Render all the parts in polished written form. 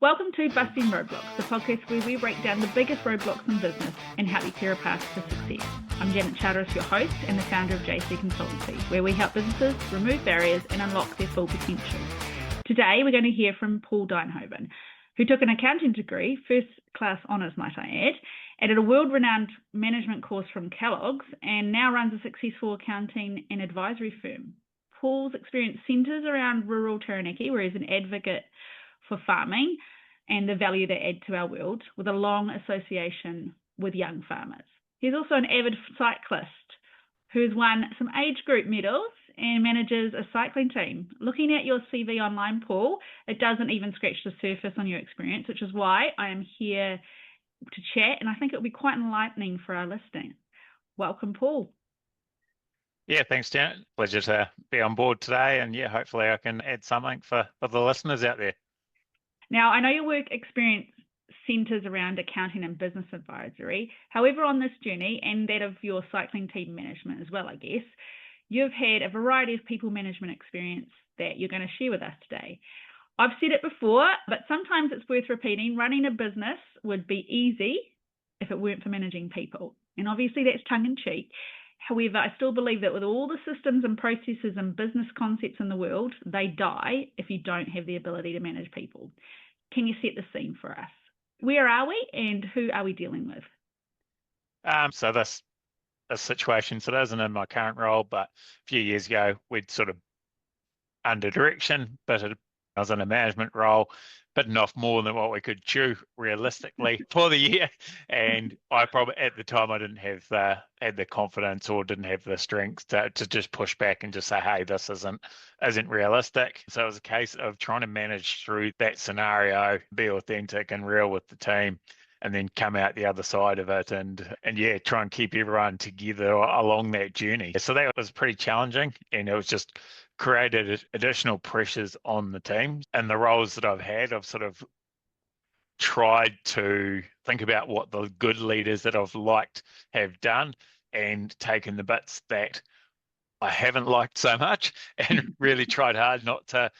Welcome to Busting Roadblocks, the podcast where we break down the biggest roadblocks in business and help you clear a path to success. I'm Janet Charteris, your host and the founder of JC Consultancy, where we help businesses remove barriers and unlock their full potential. Today, we're going to hear from Paul Duynhoven, who took an accounting degree, first class honours might I add, and at a world-renowned management course from Kellogg's, and now runs a successful accounting and advisory firm. Paul's experience centres around rural Taranaki, where he's an advocate for farming and the value they add to our world, with a long association with young farmers. He's also an avid cyclist who's won some age group medals and manages a cycling team. Looking at your CV online, Paul, it doesn't even scratch the surface on your experience, which is why I am here to chat, and I think it'll be quite enlightening for our listeners. Welcome, Paul. Yeah, thanks, Janet. Pleasure to be on board today, and hopefully I can add something for the listeners out there. Now, I know your work experience centres around accounting and business advisory. However, on this journey, and that of your cycling team management as well, I guess, you've had a variety of people management experience that you're going to share with us today. I've said it before, but sometimes it's worth repeating. Running a business would be easy if it weren't for managing people. And obviously that's tongue-in-cheek. However, I still believe that with all the systems and processes and business concepts in the world, they die if you don't have the ability to manage people. Can you set the scene for us? Where are we and who are we dealing with? So this situation, so it isn't in my current role, but a few years ago, we'd sort of under direction, but I was in a management role, bitten off more than what we could chew realistically for the year. And I probably, at the time, I didn't have the confidence or didn't have the strength to just push back and just say, hey, this isn't realistic. So it was a case of trying to manage through that scenario, be authentic and real with the team, and then come out the other side of it and try and keep everyone together along that journey. So that was pretty challenging, and it was just created additional pressures on the team. And the roles that I've had, I've sort of tried to think about what the good leaders that I've liked have done and taken the bits that I haven't liked so much and really tried hard not to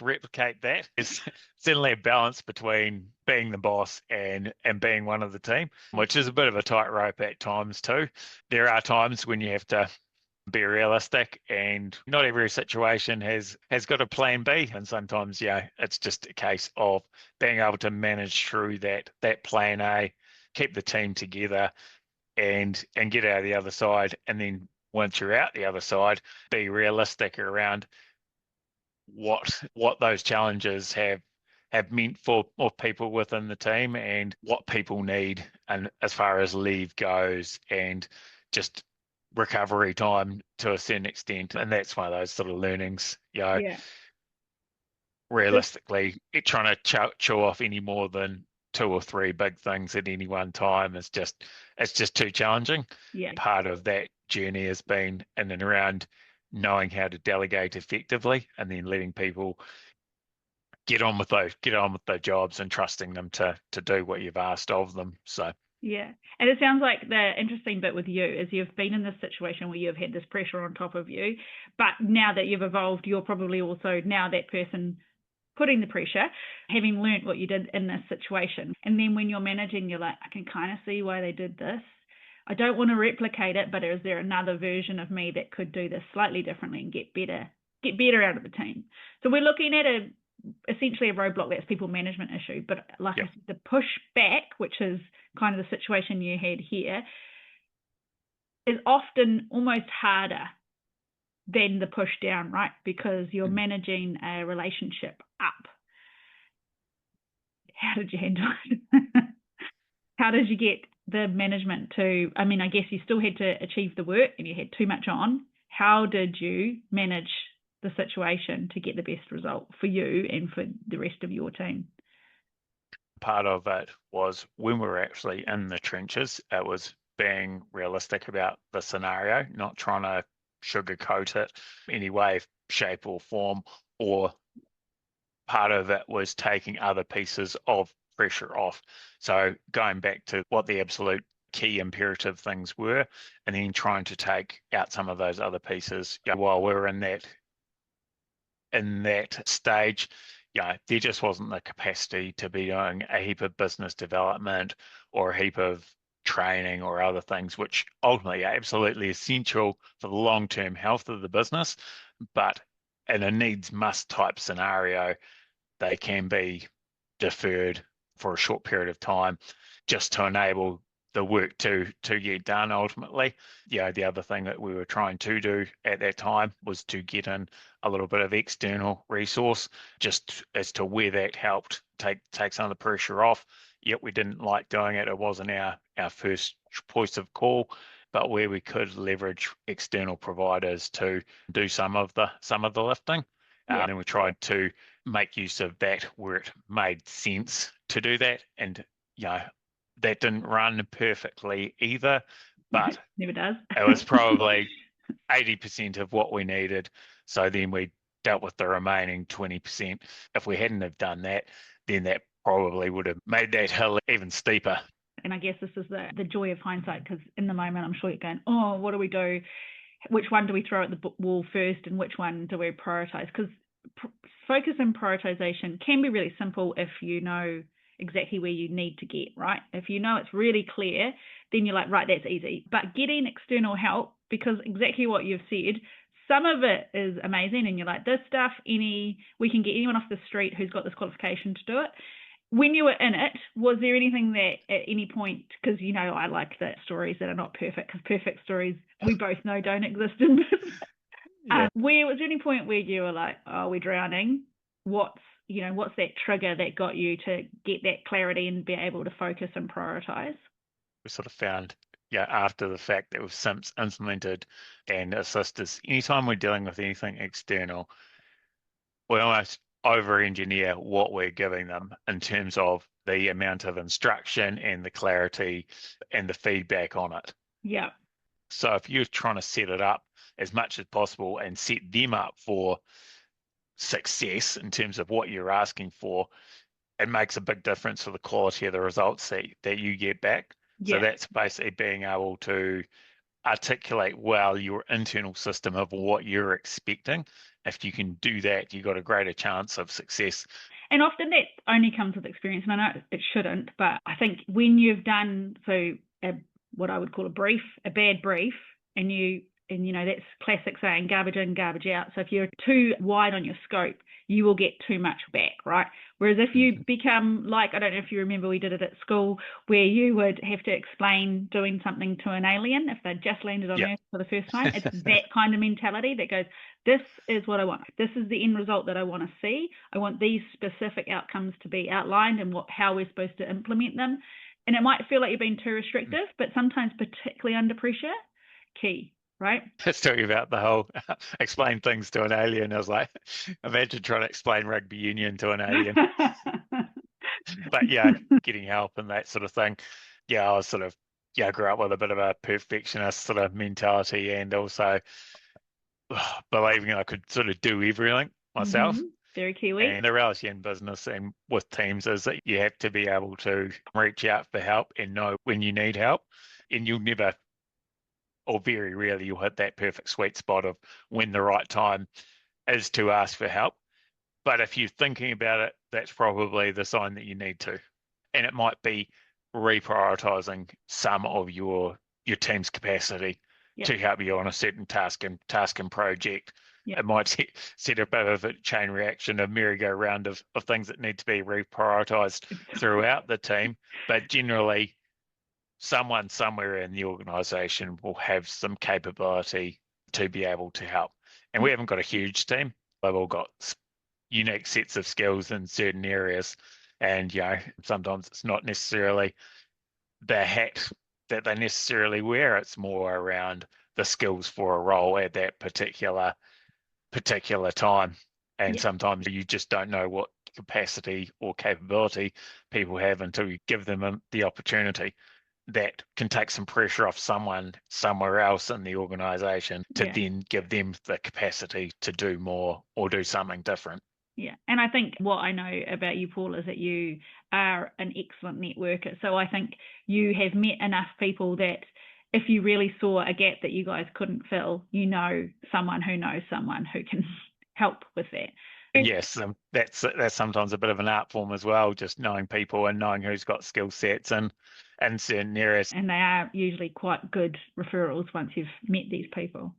replicate that. It's certainly a balance between being the boss and being one of the team, which is a bit of a tightrope at times too. There are times when you have to be realistic, and not every situation has got a plan B, and sometimes it's just a case of being able to manage through that plan A, keep the team together and get out of the other side, and then once you're out the other side, be realistic around what those challenges have meant for people within the team and what people need, and as far as leave goes and just recovery time to a certain extent. And that's one of those sort of learnings, realistically, trying to chew off any more than 2 or 3 big things at any one time is just too challenging. Part of that journey has been in and around knowing how to delegate effectively and then letting people get on with their jobs and trusting them to do what you've asked of them. So yeah. And it sounds like the interesting bit with you is you've been in this situation where you've had this pressure on top of you, but now that you've evolved, you're probably also now that person putting the pressure, having learnt what you did in this situation. And then when you're managing, you're like, I can kind of see why they did this. I don't want to replicate it, but is there another version of me that could do this slightly differently and get better out of the team? So we're looking at essentially a roadblock that's people management issue, but I said, the push back, which is kind of the situation you had here, is often almost harder than the push down, right? Because you're managing a relationship up. How did you handle it? How did you get the management to, I mean, I guess you still had to achieve the work and you had too much on. How did you manage the situation to get the best result for you and for the rest of your team? Part of it was when we were actually in the trenches, it was being realistic about the scenario, not trying to sugarcoat it any way, shape or form, or part of it was taking other pieces of pressure off. So going back to what the absolute key imperative things were, and then trying to take out some of those other pieces while we're in that stage. there just wasn't the capacity to be doing a heap of business development or a heap of training or other things, which ultimately are absolutely essential for the long-term health of the business. But in a needs must type scenario, they can be deferred for a short period of time just to enable the work to get done ultimately. The other thing that we were trying to do at that time was to get in a little bit of external resource just as to where that helped take some of the pressure off. Yet we didn't like doing it. It wasn't our first choice of call, but where we could leverage external providers to do some of the lifting. And we tried to make use of that where it made sense to do that. And that didn't run perfectly either, but never does. It was probably 80% of what we needed. So then we dealt with the remaining 20%. If we hadn't have done that, then that probably would have made that hill even steeper. And I guess this is the joy of hindsight, because in the moment, I'm sure you're going, oh, what do we do? Which one do we throw at the wall first, and which one do we prioritize? Because focus and prioritization can be really simple if you know exactly where you need to get, right? If you know it's really clear, then you're like, right, that's easy. But getting external help, because exactly what you've said, some of it is amazing, and you're like, this stuff, we can get anyone off the street who's got this qualification to do it. When you were in it, was there anything that at any point, because I like the stories that are not perfect, because perfect stories we both know don't exist in business. Where was there any point where you were like, oh, we're drowning? What's that trigger that got you to get that clarity and be able to focus and prioritize? We sort of found, after the fact that we've since implemented and assist us, anytime we're dealing with anything external, we almost over-engineer what we're giving them in terms of the amount of instruction and the clarity and the feedback on it. Yeah. So if you're trying to set it up as much as possible and set them up for success in terms of what you're asking for, it makes a big difference for the quality of the results that you get back. Yeah. So that's basically being able to articulate well your internal system of what you're expecting. If you can do that, you've got a greater chance of success. And often that only comes with experience. And I know it shouldn't, but I think when you've done what I would call a bad brief, and that's classic saying, garbage in, garbage out. So if you're too wide on your scope, you will get too much back, right? Whereas if you become like, I don't know if you remember, we did it at school, where you would have to explain doing something to an alien if they'd just landed on Earth for the first time. It's that kind of mentality that goes, this is what I want. This is the end result that I want to see. I want these specific outcomes to be outlined and how we're supposed to implement them. And it might feel like you're being too restrictive, but sometimes, particularly under pressure, key. Right. Let's talk about the whole explain things to an alien. I was like, imagine trying to explain rugby union to an alien. But getting help and that sort of thing. I was sort of, grew up with a bit of a perfectionist sort of mentality, and also believing I could sort of do everything myself. Very Kiwi. And the reality in business and with teams is that you have to be able to reach out for help and know when you need help, and you'll never, or very rarely, you'll hit that perfect sweet spot of when the right time is to ask for help. But if you're thinking about it, that's probably the sign that you need to. And it might be reprioritizing some of your team's capacity to help you on a certain task and project. It might set a bit of a chain reaction, a merry-go-round of things that need to be reprioritized throughout the team. But generally, someone somewhere in the organization will have some capability to be able to help. And we haven't got a huge team. They've all got unique sets of skills in certain areas. And, sometimes it's not necessarily the hat that they necessarily wear. It's more around the skills for a role at that particular time. And sometimes you just don't know what capacity or capability people have until you give them the opportunity. That can take some pressure off someone somewhere else in the organization to then give them the capacity to do more or do something different. Yeah. And I think what I know about you, Paul, is that you are an excellent networker. So I think you have met enough people that if you really saw a gap that you guys couldn't fill, someone who knows someone who can help with that. And yes, that's sometimes a bit of an art form as well, just knowing people and knowing who's got skill sets and in certain areas. And they are usually quite good referrals once you've met these people.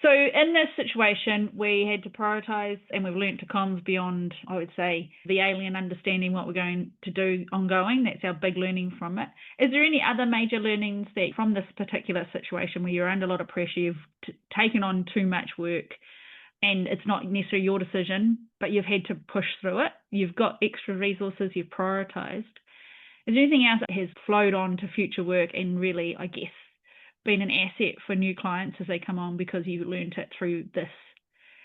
So in this situation, we had to prioritise, and we've learnt to comms beyond, I would say, the alien understanding what we're going to do ongoing. That's our big learning from it. Is there any other major learnings that from this particular situation where you're under a lot of pressure, you've taken on too much work, and it's not necessarily your decision, but you've had to push through it? You've got extra resources, you've prioritised. Is there anything else that has flowed on to future work and really, I guess, been an asset for new clients as they come on because you learned it through this?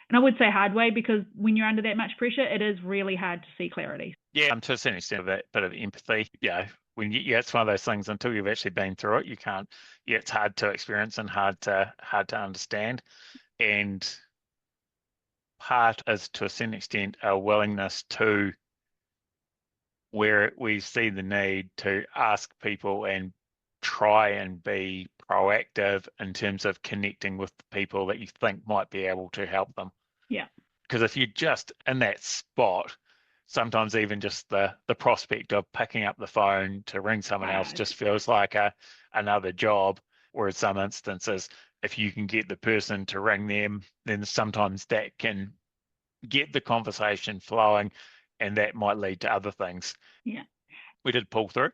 And I would say hard way, because when you're under that much pressure, it is really hard to see clarity. Yeah, to a certain extent, that bit of empathy. It's one of those things until you've actually been through it, you can't. Yeah, it's hard to experience and hard to understand. And part is to a certain extent a willingness to, where we see the need to ask people and try and be proactive in terms of connecting with the people that you think might be able to help them. Yeah. Because if you're just in that spot, sometimes even just the prospect of picking up the phone to ring someone else just feels like another job. Whereas some instances, if you can get the person to ring them, then sometimes that can get the conversation flowing, and that might lead to other things. Yeah. We did pull through.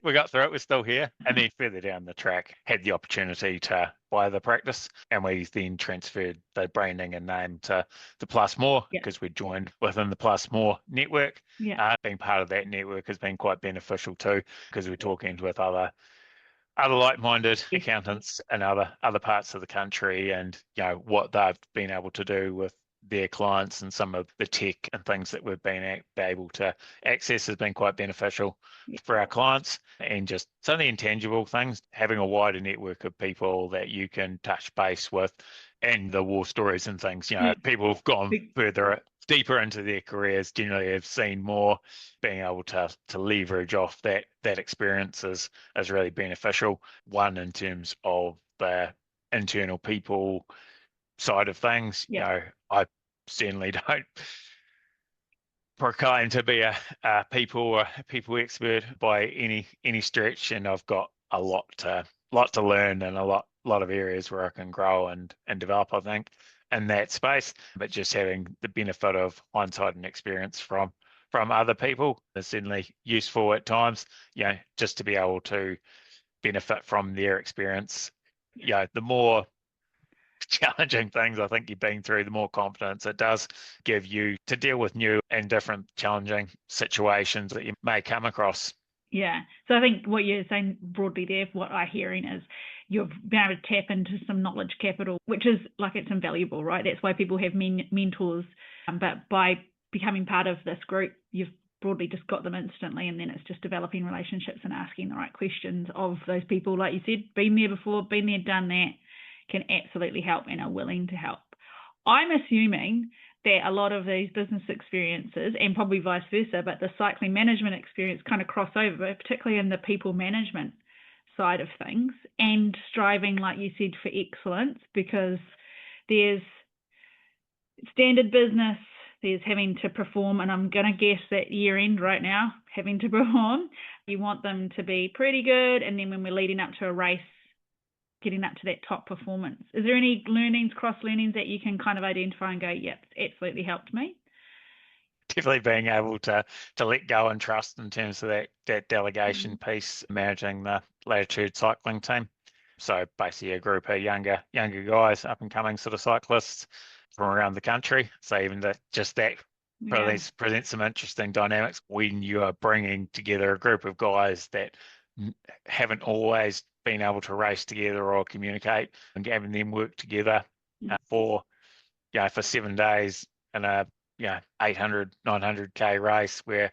We got through it. We're still here. And then further down the track, had the opportunity to buy the practice, and we then transferred the branding and name to the Plus More, because we joined within the Plus More network. Being part of that network has been quite beneficial too, because we're talking with other like-minded accountants in other parts of the country, and what they've been able to do with their clients, and some of the tech and things that we've been able to access has been quite beneficial for our clients. And just some of the intangible things, having a wider network of people that you can touch base with, and the war stories and things, people have gone deeper into their careers, generally have seen more. Being able to leverage off that experience is really beneficial. One, in terms of the internal people side of things. I certainly don't proclaim to be a people expert by any stretch, and I've got a lot to learn, and a lot of areas where I can grow and develop, I think, in that space. But just having the benefit of hindsight and experience from other people is certainly useful at times, just to be able to benefit from their experience. The more challenging things I think you've been through, the more confidence it does give you to deal with new and different challenging situations that you may come across. Yeah. So I think what you're saying broadly there, what I'm hearing is you've been able to tap into some knowledge capital, which is it's invaluable, right? That's why people have mentors. But by becoming part of this group, you've broadly just got them instantly, and then it's just developing relationships and asking the right questions of those people, like you said, been there before, been there, done that, can absolutely help and are willing to help. I'm assuming that a lot of these business experiences, and probably vice versa, but the cycling management experience kind of cross over, particularly in the people management side of things, and striving, like you said, for excellence, because there's standard business, there's having to perform, and I'm going to guess that year end right now, having to perform, you want them to be pretty good, and then when we're leading up to a race, getting up to that top performance. Is there any cross learnings that you can kind of identify and go, yep, it's absolutely helped me? Definitely being able to let go and trust in terms of that delegation piece, managing the Latitude cycling team. So basically a group of younger guys, up and coming sort of cyclists from around the country. So even that presents some interesting dynamics when you are bringing together a group of guys that haven't always been able to race together or communicate, and having them work together for 7 days in a 800, 900k race where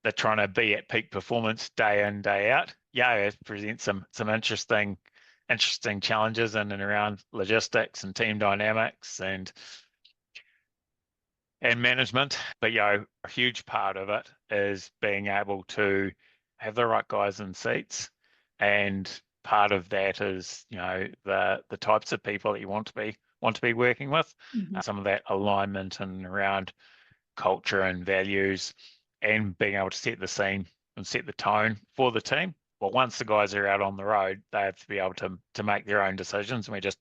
they're trying to be at peak performance day in, day out. It presents some interesting challenges in and around logistics and team dynamics and management. But a huge part of it is being able to have the right guys in seats, and part of that is the types of people that you want to be want to be working with. Mm-hmm. Some of that alignment and around culture and values and being able to set the scene and set the tone for the team. Well, once the guys are out on the road, they have to be able to make their own decisions. And we just,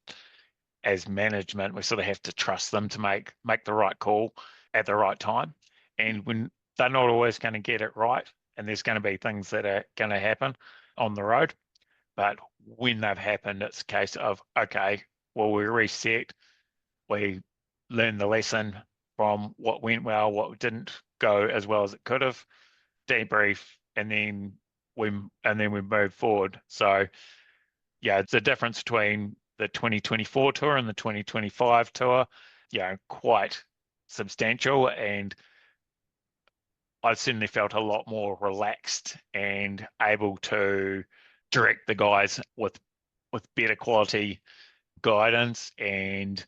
as management, we sort of have to trust them to make the right call at the right time. And when they're not always going to get it right, and there's going to be things that are going to happen on the road, but when they've happened, it's a case of, okay, well, we reset, we learn the lesson from what went well, what didn't go as well as it could have, debrief, and then we move forward. So yeah, it's a difference between the 2024 tour and the 2025 tour, quite substantial. And I certainly felt a lot more relaxed and able to direct the guys with better quality guidance and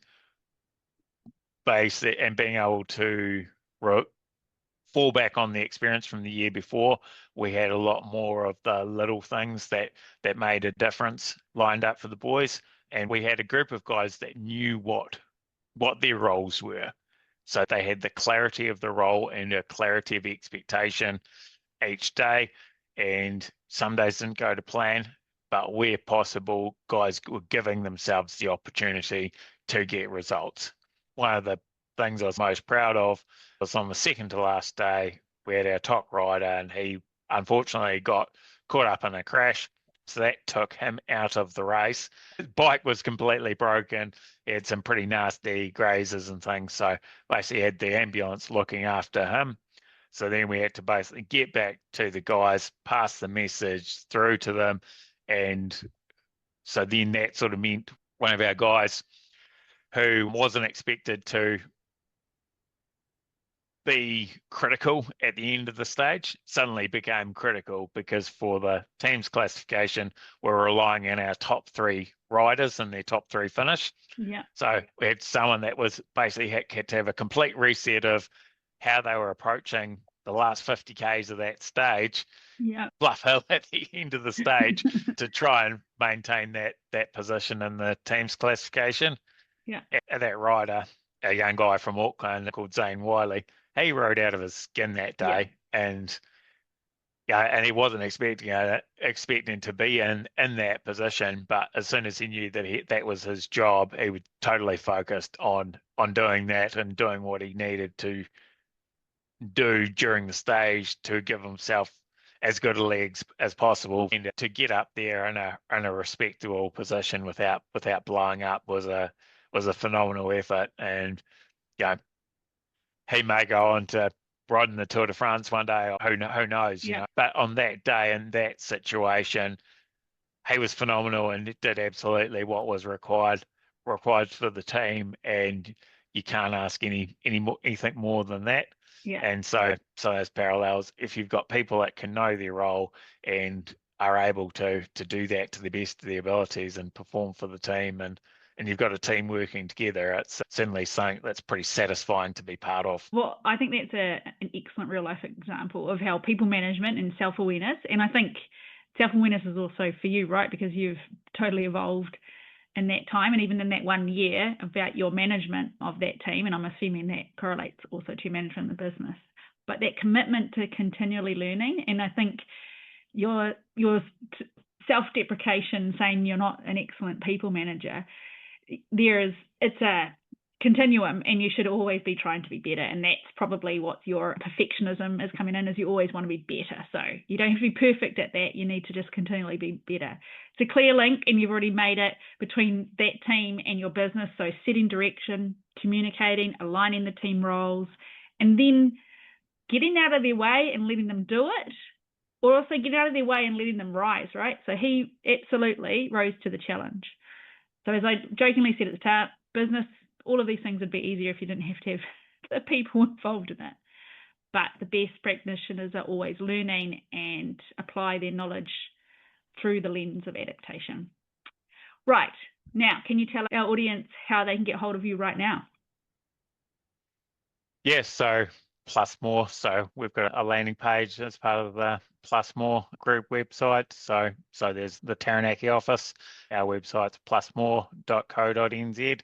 base and being able to fall back on the experience from the year before. We had a lot more of the little things that made a difference lined up for the boys, and we had a group of guys that knew what their roles were. So they had the clarity of the role and a clarity of expectation each day, and some days didn't go to plan, but where possible, guys were giving themselves the opportunity to get results. One of the things I was most proud of was on the second to last day, we had our top rider, and he unfortunately got caught up in a crash. So that took him out of the race. His bike was completely broken. He had some pretty nasty grazes and things. So basically had the ambulance looking after him. So then we had to basically get back to the guys, pass the message through to them. And so then that sort of meant one of our guys who wasn't expected to be critical at the end of the stage suddenly became critical, because for the team's classification, we're relying on our top three riders and their top three finish. Yeah. So we had someone that was basically had to have a complete reset of how they were approaching the last 50 Ks of that stage. Yeah. Bluff Hill at the end of the stage to try and maintain that position in the team's classification. Yeah. That rider, a young guy from Auckland called Zane Wiley, he rode out of his skin that day, and he wasn't expecting to be in that position. But as soon as he knew that that was his job, he was totally focused on doing that and doing what he needed to do during the stage to give himself as good a legs as possible, and to get up there in a respectable position without blowing up was a phenomenal effort. And he may go on to ride in the Tour de France one day, or who knows, you know. But on that day, in that situation, he was phenomenal and did absolutely what was required for the team, and you can't ask anything more than that. Yeah. And so as parallels, if you've got people that can know their role and are able to do that to the best of their abilities and perform for the team, and you've got a team working together, it's certainly something that's pretty satisfying to be part of. Well, I think that's an excellent real life example of how people management and self-awareness, and I think self-awareness is also for you, right? Because you've totally evolved in that time, and even in that 1 year, about your management of that team, and I'm assuming that correlates also to management of the business. But that commitment to continually learning, and I think your self-deprecation, saying you're not an excellent people manager, it's a continuum, and you should always be trying to be better, and that's probably what your perfectionism is coming in, is you always want to be better. So you don't have to be perfect at that, you need to just continually be better. It's a clear link, and you've already made it, between that team and your business. So setting direction, communicating, aligning the team roles, and then getting out of their way and letting them do it, or also getting out of their way and letting them rise, right? So he absolutely rose to the challenge. So as I jokingly said at the start, business, all of these things would be easier if you didn't have to have the people involved in it. But the best practitioners are always learning and apply their knowledge through the lens of adaptation. Right. Now, can you tell our audience how they can get hold of you right now? Yes, so Plus More. So we've got a landing page as part of the Plus More group website. So there's the Taranaki office. Our website's plusmore.co.nz.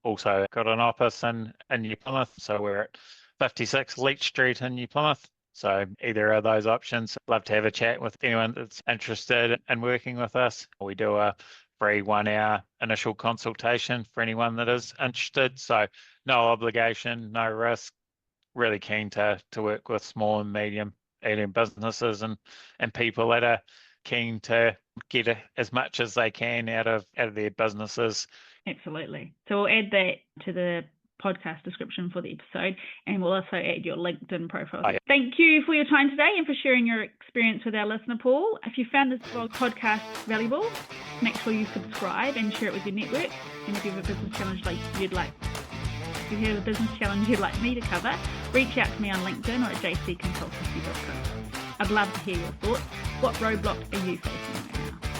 also got an office in New Plymouth. So we're at 56 Leach Street in New Plymouth. So either of those options, love to have a chat with anyone that's interested in working with us. We do a free 1 hour initial consultation for anyone that is interested. So no obligation, no risk. Really keen to work with small and medium eating businesses and people that are keen to get as much as they can out of their businesses. Absolutely. So we'll add that to the podcast description for the episode, and we'll also add your LinkedIn profile. Oh, yeah. Thank you for your time today and for sharing your experience with our listener, Paul. If you found this podcast valuable, make sure you subscribe and share it with your network. And if you have a business challenge you'd like me to cover, reach out to me on LinkedIn or at jcconsultancy.com. I'd love to hear your thoughts. What roadblock are you facing right now?